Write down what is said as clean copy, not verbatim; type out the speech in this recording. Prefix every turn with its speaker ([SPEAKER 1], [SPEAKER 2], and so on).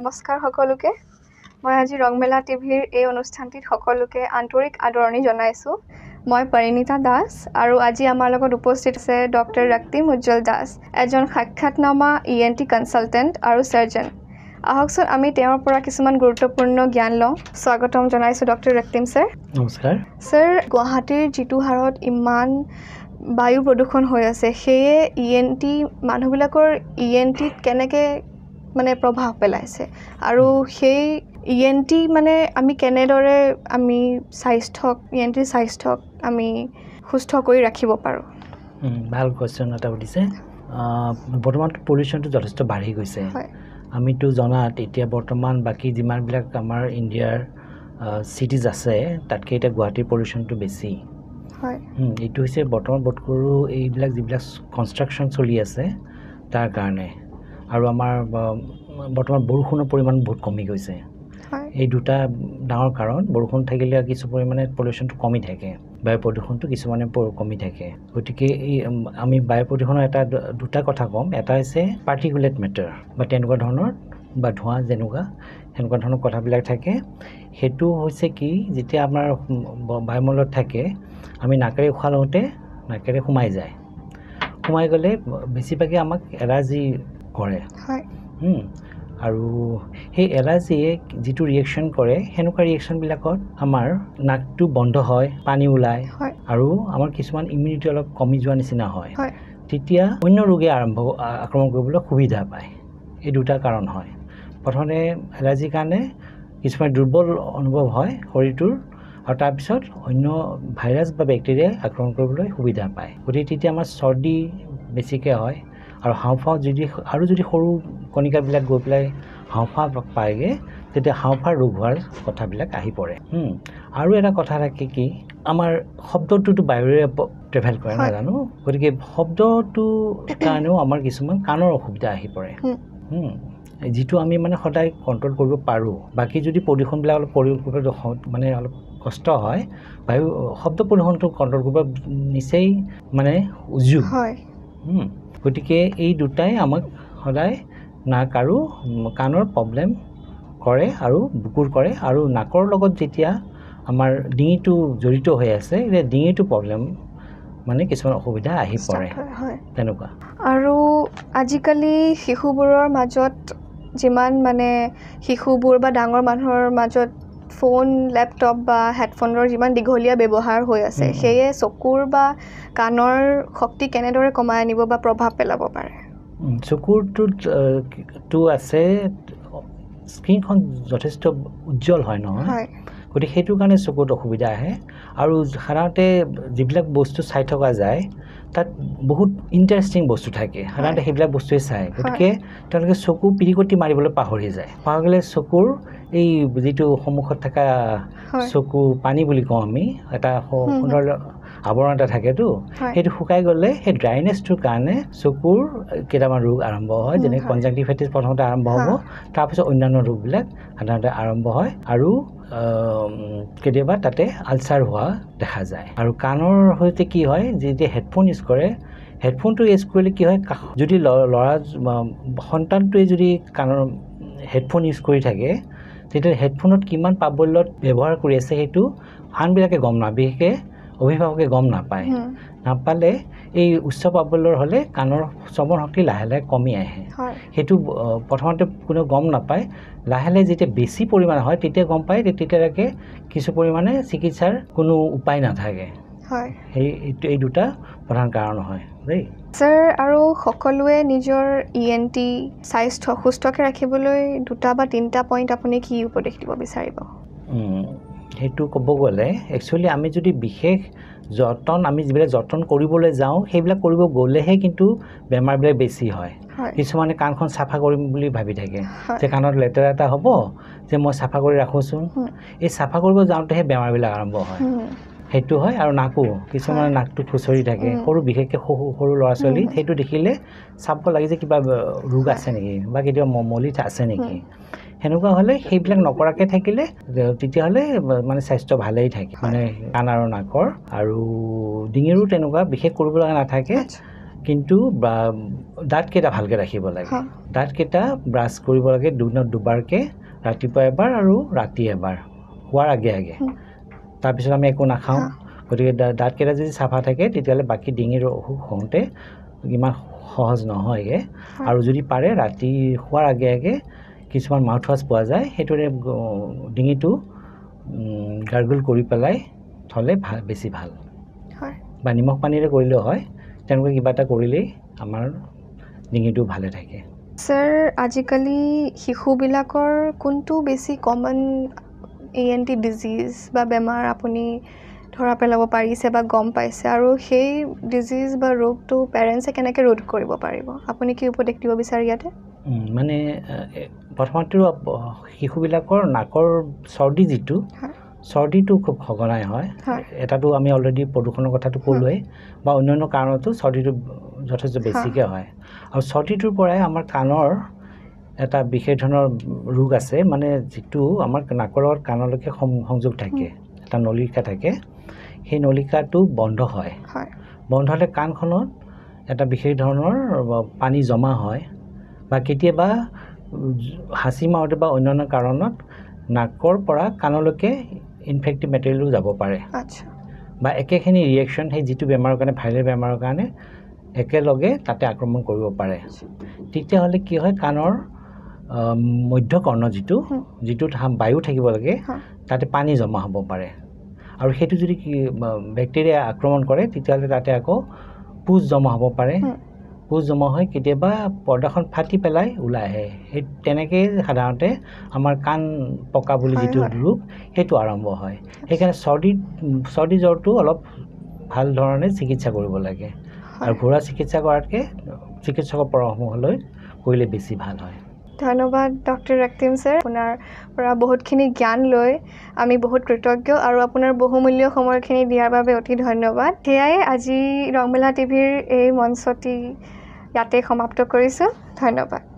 [SPEAKER 1] নমস্কাৰ সকলোকে মই আজি ৰংমেলা টিভিৰ এই অনুষ্ঠানটিত সকলোকে আন্তৰিক আদৰণি জনাইছোঁ মই পৰিণীতা দাস আৰু আজি আমাৰ লগত উপস্থিত আছে ডক্টৰ ৰক্তিম উজ্জ্বল দাস এজন সাক্ষাৎনামা ENT কনসালটেন্ট আৰু সাৰ্জন আহকচোন আমি তেওঁৰ পৰা কিছুমান গুৰুত্বপূৰ্ণ জ্ঞান লওঁ স্বাগতম জনাইছোঁ ডক্টৰ ৰক্তিম স্যাৰ
[SPEAKER 2] নমস্কাৰ
[SPEAKER 1] স্যাৰ গুৱাহাটীৰ যিটো হাৰত ইমান বায়ু প্ৰদূষণ হৈ আছে সেয়ে ENT মানুহবিলাকৰ ENTত কেনেকৈ মানে প্ৰভাৱ পেলাইছে আৰু সেই ENT মানে আমি কেনেদৰে আমি ENT স্বাস্থ্যক আমি সুস্থ কৰি ৰাখিব পাৰোঁ
[SPEAKER 2] ভাল কোৱেশ্চন এটা উঠিছে বৰ্তমান পলিউশ্যনটো যথেষ্ট বাঢ়ি গৈছে আমিতো জনাত এতিয়া বৰ্তমান বাকি যিমানবিলাক আমাৰ ইণ্ডিয়াৰ চিটিজ আছে তাতকৈ এতিয়া গুৱাহাটীৰ পলিউশ্যনটো বেছি হয় এইটো হৈছে বৰ্তমান বোধকৰো এইবিলাক যিবিলাক কনষ্ট্ৰাকশ্যন চলি আছে তাৰ কাৰণে আৰু আমাৰ বৰ্তমান বৰষুণৰ পৰিমাণ বহুত কমি গৈছে এই দুটা ডাঙৰ কাৰণ বৰষুণ থাকিলে কিছু পৰিমাণে পলিউশ্যনটো কমি থাকে বায়ু প্ৰদূষণটো কিছুমানে কমি থাকে গতিকে এই আমি বায়ু প্ৰদূষণৰ এটা দুটা কথা ক'ম এটা হৈছে পাৰ্টিকুলেট মেটাৰ বা তেনেকুৱা ধৰণৰ বা ধোঁৱা যেনেকুৱা সেনেকুৱা ধৰণৰ কথাবিলাক থাকে সেইটো হৈছে কি যেতিয়া আমাৰ বায়ুমণ্ডলত থাকে আমি নাকেৰে উশাহ লওঁতে নাকেৰে সোমাই যায় সোমাই গ'লে বেছিভাগে আমাক এলাৰ্জি কৰে আৰু সেই এলাৰ্জিয়ে যিটো ৰিয়েকশ্যন কৰে সেনেকুৱা ৰিয়েকশ্যনবিলাকত আমাৰ নাকটো বন্ধ হয় পানী ওলায় আৰু আমাৰ কিছুমান ইমিউনিটি অলপ কমি যোৱা নিচিনা হয় তেতিয়া অন্য ৰোগে আক্ৰমণ কৰিবলৈ সুবিধা পায় এই দুটা কাৰণ হয় প্ৰথমতে এলাৰ্জিৰ কাৰণে কিছুমান দুৰ্বল অনুভৱ হয় শৰীৰটোৰ আৰু তাৰপিছত অন্য ভাইৰাছ বা বেক্টেৰিয়াই আক্ৰমণ কৰিবলৈ সুবিধা পায় গতিকে তেতিয়া আমাৰ চৰ্দি বেছিকৈ হয় আৰু হাওঁফাওঁ যদি সৰু কণিকাবিলাক গৈ পেলাই হাওঁফাওঁ পায়গৈ তেতিয়া হাওঁফাওঁ ৰোগ হোৱাৰ কথাবিলাক আহি পৰে আৰু এটা কথা থাকে কি আমাৰ শব্দটোতো বায়ুৰে ট্ৰেভেল কৰে নাজানো গতিকে শব্দটোৰ কাৰণেও আমাৰ কিছুমান কাণৰ অসুবিধা আহি পৰে যিটো আমি মানে সদায় কণ্ট্ৰল কৰিব পাৰোঁ বাকী যদি প্ৰদূষণবিলাক অলপ মানে অলপ কষ্ট হয় বায়ু শব্দ প্ৰদূষণটো কণ্ট্ৰল কৰিব নিচেই মানে উজু হয় গতিকে এই দুটাই আমাক সদায় নাক আৰু কাণৰ প্ৰব্লেম কৰে আৰু বুকুৰ কৰে আৰু নাকৰ লগত যেতিয়া আমাৰ ডিঙিটো জড়িত হৈ আছে এতিয়া ডিঙিটো প্ৰব্লেম মানে কিছুমান অসুবিধা আহি পৰে তেনেকুৱা
[SPEAKER 1] আৰু আজিকালি শিশুবোৰৰ মাজত যিমান মানে শিশুবোৰ বা ডাঙৰ মানুহৰ মাজত ফোন লেপটপ বা হেডফোনৰ যিমান দীঘলীয়া ব্যৱহাৰ হৈ আছে সেয়ে চকুৰ বা কাণৰ শক্তি কেনেদৰে কমাই আনিব বা প্ৰভাৱ পেলাব পাৰে
[SPEAKER 2] চকুৰটোতো আছে স্ক্ৰীণখন যথেষ্ট উজ্জ্বল হয় নহয় গতিকে সেইটো কাৰণে চকুত অসুবিধা আহে আৰু সাধাৰণতে যিবিলাক বস্তু চাই থকা যায় তাত বহুত ইণ্টাৰেষ্টিং বস্তু থাকে সাধাৰণতে সেইবিলাক বস্তুৱে চায় গতিকে তেওঁলোকে চকু পিৰিকটি মাৰিবলৈ পাহৰি যায় পাহৰি গ'লে চকুৰ এই যিটো সন্মুখত থকা চকু পানী বুলি কওঁ আমি এটা সুন্দৰ আৱৰণ এটা থাকেতো সেইটো শুকাই গ'লে সেই ড্ৰাইনেছটোৰ কাৰণে চকুৰ কেইটামান ৰোগ আৰম্ভ হয় যেনে কনজাংটিভাইটিছ প্ৰথমতে আৰম্ভ হ'ব তাৰপিছত অন্যান্য ৰোগবিলাক সাধাৰণতে আৰম্ভ হয় আৰু কেতিয়াবা তাতে আলচাৰ হোৱা দেখা যায় আৰু কাণৰ সৈতে কি হয় যেতিয়া হেডফোন ইউজ কৰে হেডফোনটো ইউজ কৰিলে কি হয় যদি সন্তানটোৱে যদি কাণৰ হেডফোন ইউজ কৰি থাকে তেতিয়া হেডফোনত কিমান প্ৰাবল্যত ব্যৱহাৰ কৰি আছে সেইটো আনবিলাকে গম নাপায় বিশেষকৈ অভিভাৱকে গম নাপালে এই উচ্চ প্ৰাবল্যৰ হ'লে কাণৰ শ্ৰৱণ শক্তি লাহে লাহে কমি আহে সেইটো প্ৰথমতে কোনেও গম নাপায় লাহে লাহে যেতিয়া বেছি পৰিমাণে হয় তেতিয়া গম পায় তেতিয়ালৈকে কিছু পৰিমাণে চিকিৎসাৰ কোনো উপায় নাথাকে এই দুটা প্ৰধান কাৰণ হয় দেই
[SPEAKER 1] স্যাৰ আৰু সকলোৱে নিজৰ ENT স্বাস্থ্য সুস্থকৈ ৰাখিবলৈ দুটা বা তিনিটা পইণ্ট আপুনি কি উপদেশ দিব বিচাৰিব
[SPEAKER 2] সেইটো ক'ব গ'লে একচুৱেলি আমি যদি বিশেষ আমি যিবিলাক যতন কৰিবলৈ যাওঁ সেইবিলাক কৰিব গ'লেহে কিন্তু বেমাৰবিলাক বেছি হয় কিছুমানে কাণখন চাফা কৰিম বুলি ভাবি থাকে যে কাণত লেতেৰা এটা হ'ব যে মই চাফা কৰি ৰাখোঁচোন এই চাফা কৰিব যাওঁতেহে বেমাৰবিলাক আৰম্ভ হয় সেইটো হয় আৰু নাকো কিছুমানে নাকটো খুচৰি থাকে বিশেষকৈ সৰু ল'ৰা ছোৱালী সেইটো দেখিলে চাব লাগে যে কিবা ৰোগ আছে নেকি বা কেতিয়াবা মলিত আছে নেকি সেনেকুৱা হ'লে সেইবিলাক নকৰাকৈ থাকিলে তেতিয়াহ'লে মানে স্বাস্থ্য ভালেই থাকে মানে কাণ আৰু নাকৰ আৰু ডিঙিৰো তেনেকুৱা বিশেষ কৰিব লগা নাথাকে কিন্তু দাঁতকেইটা ভালকৈ ৰাখিব লাগে দাঁতকেইটা ব্ৰাছ কৰিব লাগে দিনত দুবাৰকৈ ৰাতিপুৱা এবাৰ আৰু ৰাতি এবাৰ খোৱাৰ আগে আগে তাৰপিছত আমি একো নাখাওঁ গতিকে দাঁতকেইটা যদি চাফা থাকে তেতিয়াহ'লে বাকী ডিঙিৰ অসুখ হওঁতে ইমান সহজ নহয়গৈ আৰু যদি পাৰে ৰাতি খোৱাৰ আগে আগে কিছুমান মাউথৱাছ পোৱা যায় সেইটোৰে ডিঙিটো গাৰ্গল কৰি পেলাই থ'লে বেছি ভাল বা নিমখ পানীৰে কৰিলেও হয় তেনেকৈ কিবা এটা কৰিলেই আমাৰ ডিঙিটো ভালে থাকে
[SPEAKER 1] স্যাৰ আজিকালি শিশুবিলাকৰ কোনটো বেছি কমন ENT ডিজিজ বা বেমাৰ আপুনি ধৰা পেলাব পাৰিছে বা গম পাইছে আৰু সেই ডিজিজ বা ৰোগটো পেৰেণ্টছে কেনেকৈ ৰোধ কৰিব পাৰিব আপুনি কি উপদেশ দিব বিচাৰে ইয়াতে
[SPEAKER 2] মানে প্ৰথমতে শিশুবিলাকৰ নাকৰ চৰ্দি যিটো চৰ্দিটো খুব সঘনাই হয় এটাতো আমি অলৰেডি প্ৰদূষণৰ কথাটো ক'লোৱেই বা অন্যান্য কাৰণতো চৰ্দিটো যথেষ্ট বেছিকৈ হয় আৰু চৰ্দিটোৰ পৰাই আমাৰ কাণৰ এটা বিশেষ ধৰণৰ ৰোগ আছে মানে যিটো আমাৰ নাকৰ লগত কাণলৈকে সংযোগ থাকে এটা নলিকা থাকে সেই নলিকাটো বন্ধ হয় বন্ধ হ'লে কাণখনত এটা বিশেষ ধৰণৰ পানী জমা হয় বা কেতিয়াবা হাঁচি মাৰোঁতে বা অন্যান্য কাৰণত নাকৰ পৰা কাণলৈকে ইনফেক্টিভ মেটেৰিয়েলো যাব পাৰে বা একেখিনি ৰিয়েকশ্যন সেই যিটো বেমাৰৰ কাৰণে ভাইৰেল বেমাৰৰ কাৰণে একেলগে তাতে আক্ৰমণ কৰিব পাৰে তেতিয়াহ'লে কি হয় কাণৰ মধ্যকৰ্ণ যিটোত বায়ু থাকিব লাগে তাতে পানী জমা হ'ব পাৰে আৰু সেইটো যদি বেক্টেৰিয়া আক্ৰমণ কৰে তেতিয়াহ'লে তাতে আকৌ পুজ জমা হ'ব পাৰে পুজ জমা হৈ কেতিয়াবা পৰ্দাখন ফাটি পেলাই ওলাই আহে সেই তেনেকৈয়ে সাধাৰণতে আমাৰ কাণ পকা বুলি যিটো ৰোগ সেইটো আৰম্ভ হয় সেইকাৰণে চৰ্দি জ্বৰটো অলপ ভাল ধৰণে চিকিৎসা কৰিব লাগে আৰু ঘৰুৱা চিকিৎসা কৰাতকৈ চিকিৎসকৰ পৰামৰ্শ লৈ কৰিলে বেছি ভাল হয়
[SPEAKER 1] ধন্যবাদ ডক্টৰ ৰক্তিম ছাৰ আপোনাৰ পৰা বহুতখিনি জ্ঞান লৈ আমি বহুত কৃতজ্ঞ আৰু আপোনাৰ বহুমূল্য সময়খিনি দিয়াৰ বাবে অতি ধন্যবাদ সেয়াই আজি ৰংমেলা টিভিৰ এই মঞ্চটি ইয়াতে সমাপ্ত কৰিছোঁ ধন্যবাদ